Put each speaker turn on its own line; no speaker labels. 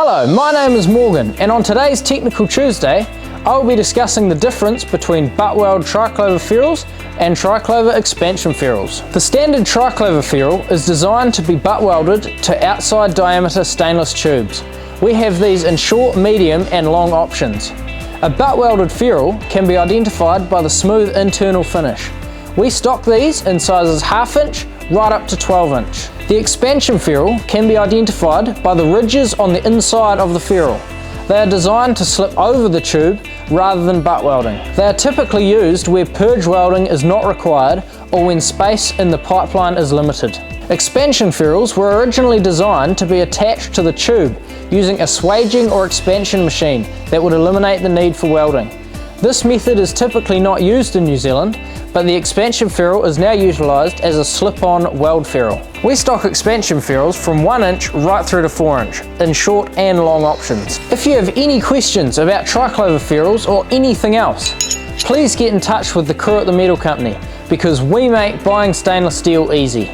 Hello, my name is Morgan, and on today's Technical Tuesday, I will be discussing the difference between butt weld triclover ferrules and triclover expansion ferrules. The standard triclover ferrule is designed to be butt welded to outside diameter stainless tubes. We have these in short, medium and long options. A butt welded ferrule can be identified by the smooth internal finish. We stock these in sizes 1/2 inch right up to 12 inch. The expansion ferrule can be identified by the ridges on the inside of the ferrule. They are designed to slip over the tube rather than butt welding. They are typically used where purge welding is not required or when space in the pipeline is limited. Expansion ferrules were originally designed to be attached to the tube using a swaging or expansion machine that would eliminate the need for welding. This method is typically not used in New Zealand, but the expansion ferrule is now utilised as a slip-on weld ferrule. We stock expansion ferrules from 1 inch right through to 4 inch, in short and long options. If you have any questions about triclover ferrules or anything else, please get in touch with the crew at the Metal Company, because we make buying stainless steel easy.